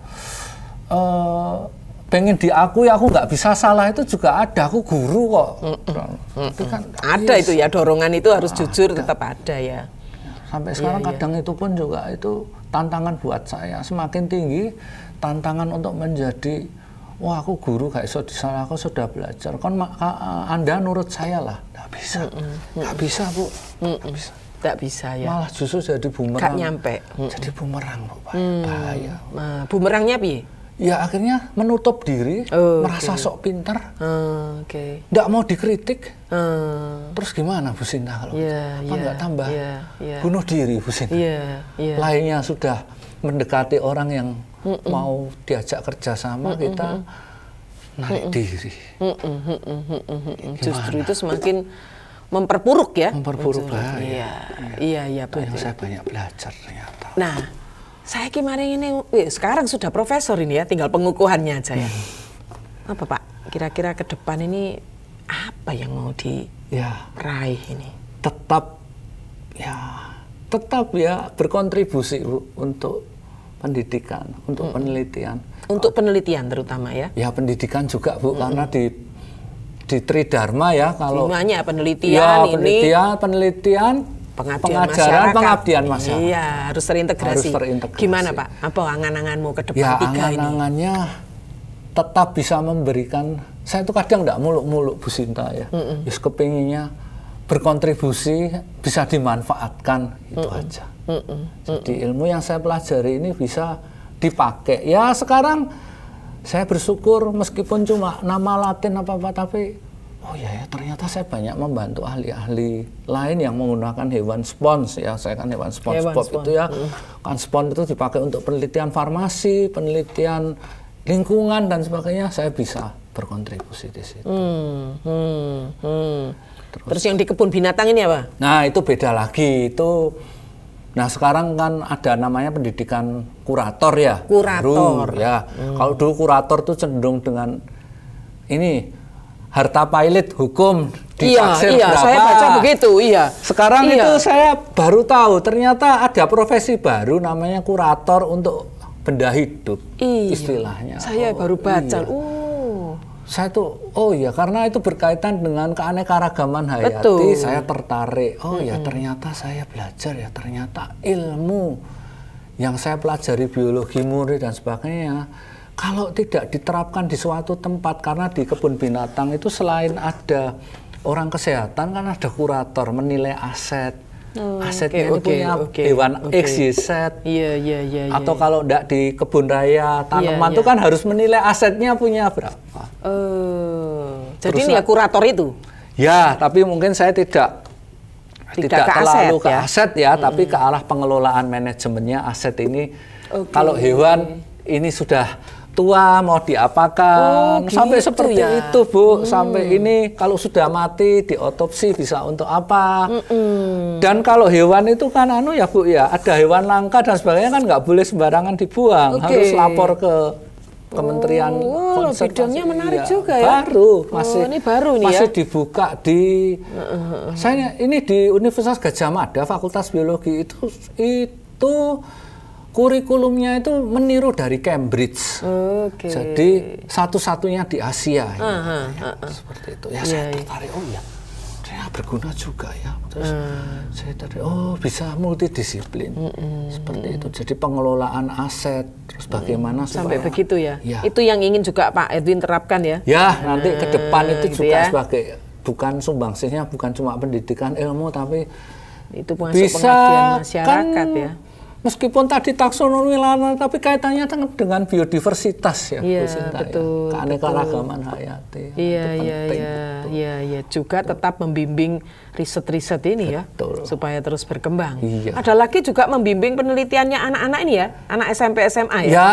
Pengen diakui aku nggak bisa salah itu juga ada, aku guru kok. Itu kan ada itu ya, dorongan itu harus jujur tetap ada ya. Sampai sekarang kadang itu pun juga itu tantangan buat saya, semakin tinggi tantangan untuk menjadi wah aku guru gak iso disalah, aku sudah belajar. Anda nurut saya lah, nggak bisa, nggak bisa Bu, nggak bisa. Nggak bisa ya. Malah justru jadi bumerang. Gak nyampe. Jadi bumerang Bu, bahaya. Bumerangnya piye? Ya akhirnya menutup diri, merasa sok pintar, nggak mau dikritik. Terus gimana Bu Sinta kalau nggak tambah bunuh diri Bu Sinta? Lainnya sudah mendekati orang yang mau diajak kerjasama, kita narik diri. Justru itu semakin memperburuk ya. Memperburuk bahaya. Iya Pak. Yang saya banyak belajar ternyata. Nah, saya kemarin ini sekarang sudah profesor ini ya, tinggal pengukuhannya aja ya. Apa Pak? Kira-kira ke depan ini apa yang mau diraih ini? Tetap ya berkontribusi Bu untuk pendidikan, untuk penelitian. Untuk penelitian terutama ya? Ya pendidikan juga Bu, karena di Tridharma ya kalau. Semuanya penelitian ini. Penelitian. Pengabdian masyarakat. Iya, harus terintegrasi. Gimana Pak? Apa angan-anganmu ke depan tiga ini? Angan-angannya tetap bisa memberikan. Saya tuh kadang nggak muluk-muluk Bu Sinta ya. Kepinginnya berkontribusi, bisa dimanfaatkan itu aja. Jadi ilmu yang saya pelajari ini bisa dipakai. Ya sekarang saya bersyukur meskipun cuma nama Latin apa-apa tapi ternyata saya banyak membantu ahli-ahli lain yang menggunakan hewan spons ya. Saya kan hewan spons itu ya. Kan spons itu dipakai untuk penelitian farmasi, penelitian lingkungan dan sebagainya. Saya bisa berkontribusi di situ. Terus yang di kebun binatang ini apa? Nah, itu beda lagi. Itu Nah sekarang kan ada namanya pendidikan kurator ya. Kurator. Baru, ya. Kalau dulu kurator tuh cenderung dengan ini harta pailit hukum ditaksir iya, berapa. saya baca begitu, iya. Sekarang Iya. itu saya baru tahu ternyata ada profesi baru namanya kurator untuk benda hidup, Iya. istilahnya. Saya baru baca. Iya. Saya tuh, oh ya karena itu berkaitan dengan keanekaragaman hayati, Betul. saya tertarik. Oh ya ternyata saya belajar ya, ternyata ilmu yang saya pelajari biologi murni dan sebagainya, kalau tidak diterapkan di suatu tempat, karena di kebun binatang itu selain ada orang kesehatan kan ada kurator menilai aset. Asetnya punya hewan X, Y, Z. Iya. Atau kalau enggak di kebun raya tanaman itu kan harus menilai asetnya punya berapa. Jadi Terus ini ya kurator itu. Ya, tapi mungkin saya tidak Tidak ke terlalu aset, ke ya? aset ya, tapi ke arah pengelolaan manajemennya aset ini. Kalau hewan ini sudah tua mau diapakan, sampai gitu seperti ya. itu Bu, sampai ini kalau sudah mati diotopsi bisa untuk apa. Dan kalau hewan itu kan ya Bu ya, ada hewan langka dan sebagainya kan nggak boleh sembarangan dibuang, harus lapor ke Kementerian Konservasi. bidangnya menarik juga ya. Baru, masih ini baru nih masih ya. dibuka di saya ini di Universitas Gadjah Mada Fakultas Biologi itu kurikulumnya itu meniru dari Cambridge. Jadi satu-satunya di Asia. Seperti itu. Ya saya tertarik. Oh ya, ternyata berguna juga ya. Terus saya tertarik. Oh bisa multidisiplin. Seperti itu. Jadi pengelolaan aset. Terus bagaimana Sampai supaya begitu ya? Ya. Itu yang ingin juga Pak Edwin terapkan ya? Ya nanti ke depan itu gitu juga ya. sebagai bukan sumbangsihnya bukan cuma pendidikan ilmu tapi Itu masuk bisa pengabdian masyarakat kan, ya. Meskipun tadi taksonomi lahan, tapi kaitannya dengan biodiversitas ya, Iya, Bu Sinta, betul, ya. Keanekaragaman hayati. Iya, itu penting. iya. Juga tetap membimbing riset-riset ini Betul. ya, supaya terus berkembang. Iya. Ada lagi juga membimbing penelitiannya anak-anak ini ya, anak SMP SMA ya. Ya,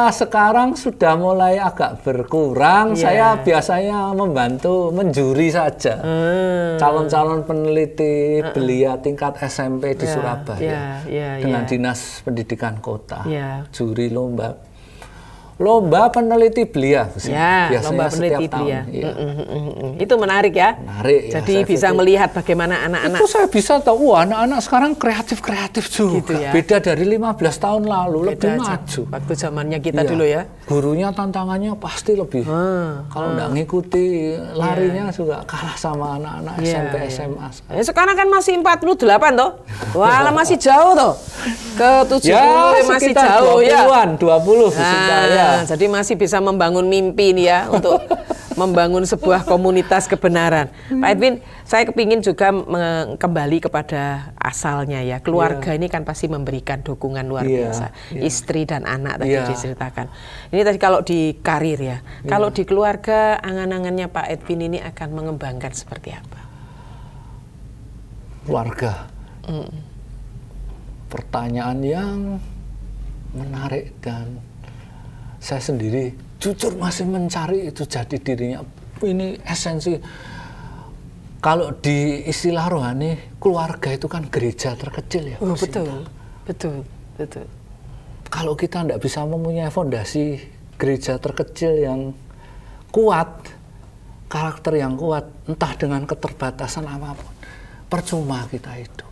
sekarang sudah mulai agak berkurang. Iya. Saya biasanya membantu menjuri saja. Calon-calon peneliti belia tingkat SMP di Ya, Surabaya. ya, dengan ya. Dinas Pendidikan Kota. Ya. Juri lomba peneliti belia. Ya, Biasanya lomba peneliti setiap tahun. belia. Iya. Itu menarik ya. Menarik ya, Jadi saya bisa pikir. melihat bagaimana anak-anak. Itu saya bisa tahu, anak-anak sekarang kreatif juga. Gitu ya. Beda dari 15 tahun lalu, lebih Beda maju. waktu zamannya kita Iya. dulu ya. Gurunya tantangannya pasti lebih. Kalau nggak ngikuti larinya juga kalah sama anak-anak SMP, SMA. Sekarang kan masih 48 toh. Wah, masih jauh toh. Ke 70 Ya, masih sekitar jauh ya. 20 Bu Sinta, ya. Jadi masih bisa membangun mimpi nih ya untuk membangun sebuah komunitas kebenaran. Pak Edwin, saya kepingin juga kembali kepada asalnya ya. Keluarga ini kan pasti memberikan dukungan luar Iya, biasa. iya. Istri dan anak tadi Iya. diceritakan. Ini tadi kalau di karir ya. Kalau di keluarga, angan-angannya Pak Edwin ini akan mengembangkan seperti apa? Keluarga. Pertanyaan yang menarik dan saya sendiri jujur masih mencari itu jati dirinya. Ini esensi. Kalau di istilah rohani, keluarga itu kan gereja terkecil ya. Bu Sinta. Betul. Kalau kita tidak bisa mempunyai fondasi gereja terkecil yang kuat, karakter yang kuat, entah dengan keterbatasan apapun, percuma kita hidup.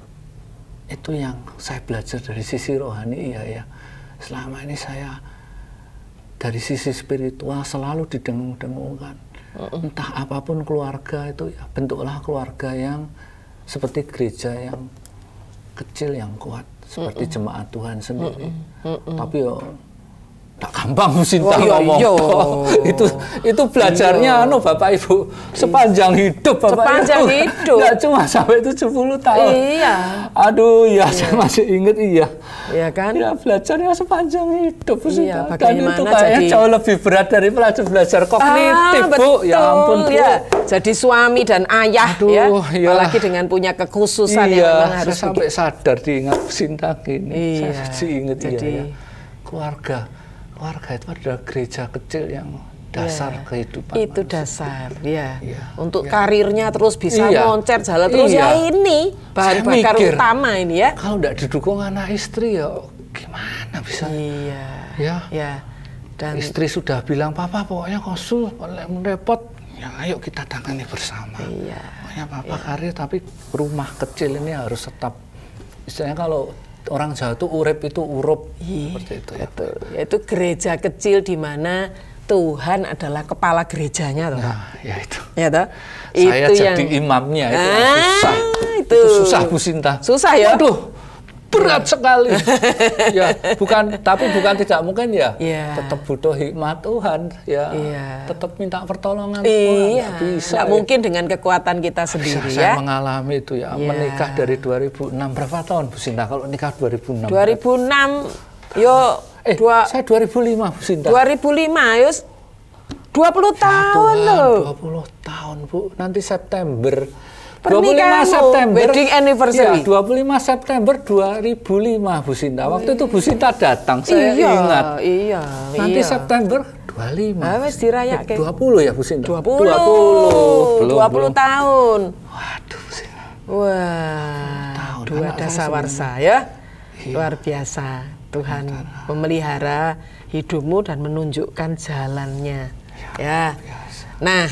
Itu yang saya belajar dari sisi rohani, ya. Selama ini saya dari sisi spiritual selalu didengung-dengungkan. Entah apapun keluarga itu, ya, bentuklah keluarga yang seperti gereja yang kecil yang kuat, seperti jemaat Tuhan sendiri. Tapi yo tak gampang Sinta ngomong. Itu belajarnya Bapak Ibu sepanjang hidup Bapak Sepanjang Ibu. hidup. Nggak cuma sampai 70 tahun. Iya. Aduh, ya saya masih ingat Iya kan? Ya belajarnya sepanjang hidup Bu Iya, Sinta. Dan bagaimana itu kayaknya jadi- jauh lebih berat dari belajar kognitif Bu. Ya ampun Bu. Ya. Jadi suami dan ayah Aduh, ya, iya. apalagi dengan punya kekhususan yang Iya, memang saya harus sampai sadar diingat Sinta gini. Iya, Saya masih ingat jadi- ya. Keluarga itu adalah gereja kecil yang dasar kehidupan itu manusia. dasar ya. Iya. Untuk karirnya terus bisa Iya. moncer jalan terus Iya. ya ini bahan Saya bakar mikir, utama ini ya. Kalau tidak didukung anak istri ya gimana bisa? Iya. Ya. Ya. Dan Istri sudah bilang, papa pokoknya konsul, kalau repot, ya ayo kita tangani bersama. Iya. Pokoknya papa karir, tapi rumah kecil ini harus tetap. Istilahnya kalau orang Jawa itu urip itu urup, seperti itu ya. betul. Yaitu gereja kecil di mana Tuhan adalah kepala gerejanya toh, Pak. Nah, ya itu. Ya toh? Saya Itu jadi imamnya itu yang susah. Itu susah Bu Sinta. Susah ya? Waduh, berat sekali. Ya, tapi bukan tidak mungkin ya. Iya. Tetap butuh hikmat Tuhan ya. Iya. Tetap minta pertolongan Tuhan. Iya, Nggak bisa. nggak ya. mungkin dengan kekuatan kita sendiri Saya ya. mengalami itu ya. Iya. Menikah dari 2006. Berapa tahun Bu Sinta kalau nikah 2006? 2006 yo Saya 2005 Bu Sinta. 2005 yo 20 tahun loh. 20 tahun Bu. Nanti September. 25 Pernikahanmu, September. wedding anniversary. Ya, 25 September 2005 Bu Sinta. Waktu itu Bu Sinta datang, saya Iya, ingat. iya. Nanti iya. September 25. Ah, wes dirayake. 20 ya Bu Sinta? 20. Belum, 20 tahun. Waduh Bu Sinta. Wah, dua anak saya dasawarsa ya. Luar biasa. Tuhan memelihara hidupmu dan menunjukkan jalannya. Ya. Nah,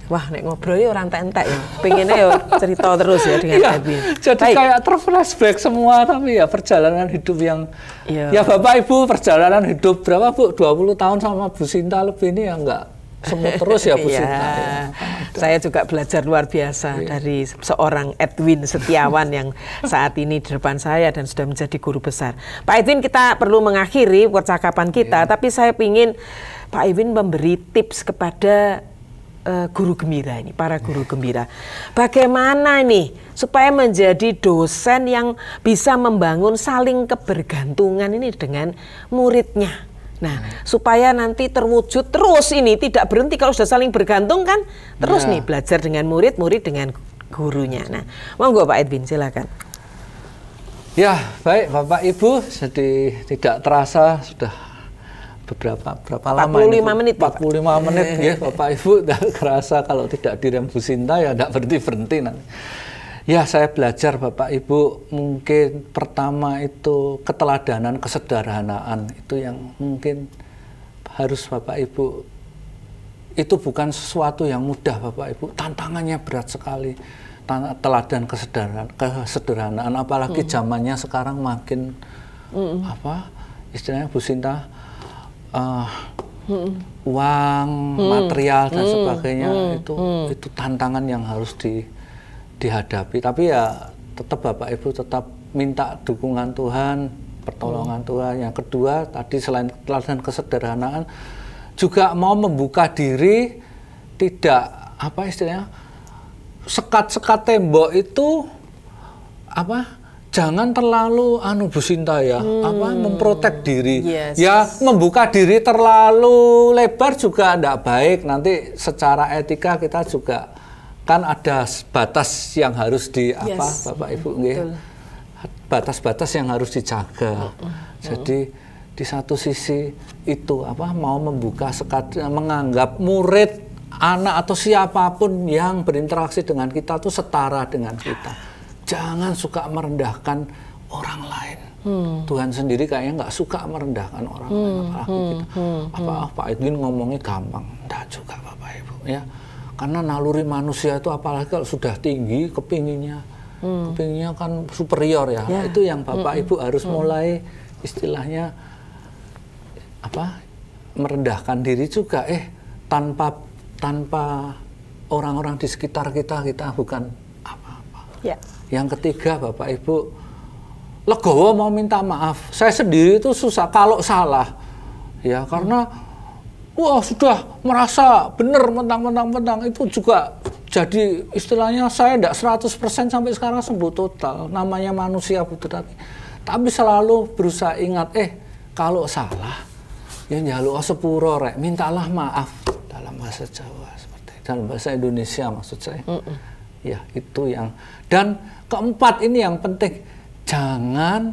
wah nek ngobrol ya orang entek ya. Pengennya ya cerita terus ya dengan Iya, Edwin. jadi Baik. kayak terflashback semua, tapi ya perjalanan hidup yang Iya. ya Bapak Ibu perjalanan hidup berapa Bu? 20 tahun sama Bu Sinta lebih ini ya enggak semua terus ya Bu Iya. Sinta. Ya. Saya juga belajar luar biasa dari seorang Edwin Setiawan yang saat ini di depan saya dan sudah menjadi guru besar. Pak Edwin, kita perlu mengakhiri percakapan kita, tapi saya ingin Pak Edwin memberi tips kepada guru gembira ini, para guru gembira. Bagaimana nih supaya menjadi dosen yang bisa membangun saling kebergantungan ini dengan muridnya. Nah, supaya nanti terwujud terus ini, tidak berhenti kalau sudah saling bergantung kan, terus Ya. nih belajar dengan murid, murid dengan gurunya. Nah, monggo Pak Edwin, silakan. Ya, baik Bapak Ibu, jadi tidak terasa sudah berapa lama 45 ini, Bu? menit, Pak. 45 menit ya Bapak Ibu, tidak kerasa kalau tidak direm Bu Sinta ya tidak berhenti nanti. Ya, saya belajar Bapak Ibu, mungkin pertama itu keteladanan, kesederhanaan itu yang mungkin harus Bapak Ibu, itu bukan sesuatu yang mudah Bapak Ibu, tantangannya berat sekali. Teladan kesederhanaan, apalagi zamannya sekarang makin apa istilahnya Bu Sinta, uang, material dan sebagainya, itu tantangan yang harus dihadapi. Tapi ya tetap Bapak Ibu tetap minta dukungan Tuhan, pertolongan Tuhan. Yang kedua tadi selain teladan kesederhanaan, juga mau membuka diri, tidak apa istilahnya, sekat-sekat tembok itu apa, jangan terlalu Bu Sinta ya, apa memprotek diri. Yes. Ya membuka diri terlalu lebar juga tidak baik. Nanti secara etika kita juga kan ada batas yang harus apa Yes. Bapak Ibu nggih. Batas-batas yang harus dijaga. Jadi di satu sisi itu apa mau membuka sekat, menganggap murid, anak atau siapapun yang berinteraksi dengan kita itu setara dengan kita. Jangan suka merendahkan orang lain. Tuhan sendiri kayaknya nggak suka merendahkan orang lain. Apalagi kita. Pak Edwin ngomongnya gampang, enggak juga Bapak Ibu ya. Karena naluri manusia itu apalagi kalau sudah tinggi kepinginnya kan superior ya. Itu yang Bapak Ibu harus mulai istilahnya apa, merendahkan diri juga. Tanpa orang-orang di sekitar kita bukan apa-apa. Ya. Yang ketiga Bapak Ibu, legowo mau minta maaf. Saya sendiri itu susah kalau salah ya, karena wah sudah merasa benar mentang-mentang itu juga jadi istilahnya saya tidak 100% sampai sekarang sembuh total. Namanya manusia butuh, tapi selalu berusaha ingat kalau salah ya njaluk sepuro rek, mintalah maaf dalam bahasa Jawa seperti dalam bahasa Indonesia maksud saya. Ya itu yang, dan keempat ini yang penting, jangan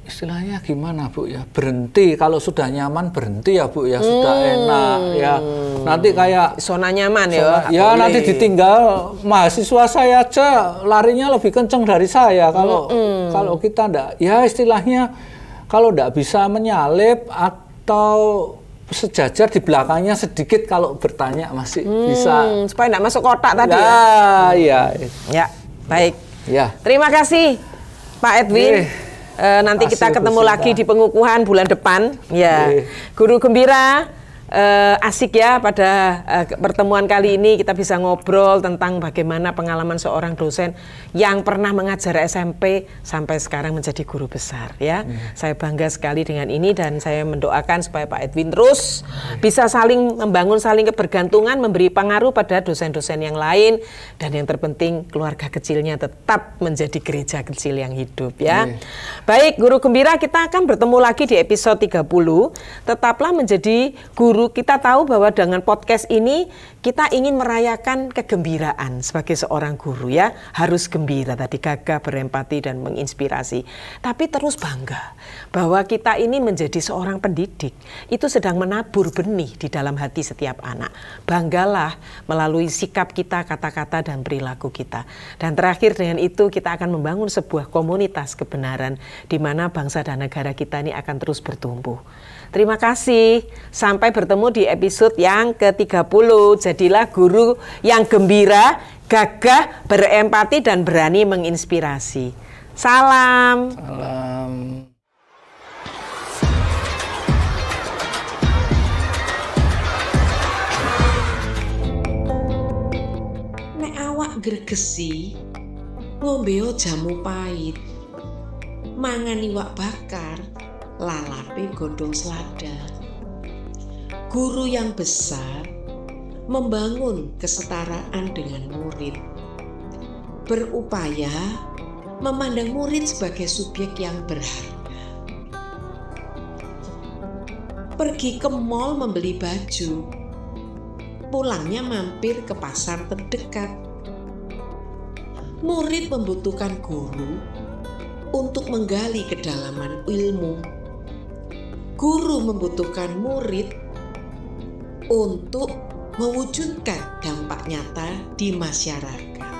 istilahnya gimana Bu ya, berhenti. Kalau sudah nyaman berhenti ya Bu ya, sudah enak ya. Nanti kayak zona nyaman ya. Ya nanti ditinggal mahasiswa saya aja larinya lebih kenceng dari saya. Kalau kita ndak, ya istilahnya kalau ndak bisa menyalip atau sejajar di belakangnya sedikit, kalau bertanya masih bisa. Supaya nggak masuk kotak tadi ya. Ya, baik. Ya. Terima kasih Pak Edwin. Nanti kita ketemu lagi di pengukuhan bulan depan. Ya, Guru Gembira. Asik ya pada pertemuan kali ini kita bisa ngobrol tentang bagaimana pengalaman seorang dosen yang pernah mengajar SMP sampai sekarang menjadi guru besar ya. Saya bangga sekali dengan ini dan saya mendoakan supaya Pak Edwin terus bisa saling membangun, saling kebergantungan, memberi pengaruh pada dosen-dosen yang lain, dan yang terpenting keluarga kecilnya tetap menjadi gereja kecil yang hidup ya. Baik Guru Gembira, kita akan bertemu lagi di episode 30. Tetaplah menjadi guru. Kita tahu bahwa dengan podcast ini kita ingin merayakan kegembiraan sebagai seorang guru ya. Harus gembira tadi, gagah, berempati dan menginspirasi. Tapi terus bangga bahwa kita ini menjadi seorang pendidik. Itu sedang menabur benih di dalam hati setiap anak. Banggalah melalui sikap kita, kata-kata dan perilaku kita. Dan terakhir dengan itu kita akan membangun sebuah komunitas kebenaran di mana bangsa dan negara kita ini akan terus bertumbuh. Terima kasih. Sampai bertemu di episode yang ke-30. Jadilah guru yang gembira, gagah, berempati, dan berani menginspirasi. Salam. Salam. Nek awak gregesi, ngombeo jamu pahit, mangan iwak bakar, lalape godhong selada. Guru yang besar membangun kesetaraan dengan murid, berupaya memandang murid sebagai subjek yang berharga. Pergi ke mall membeli baju, pulangnya mampir ke pasar terdekat. Murid membutuhkan guru untuk menggali kedalaman ilmu. Guru membutuhkan murid untuk mewujudkan dampak nyata di masyarakat.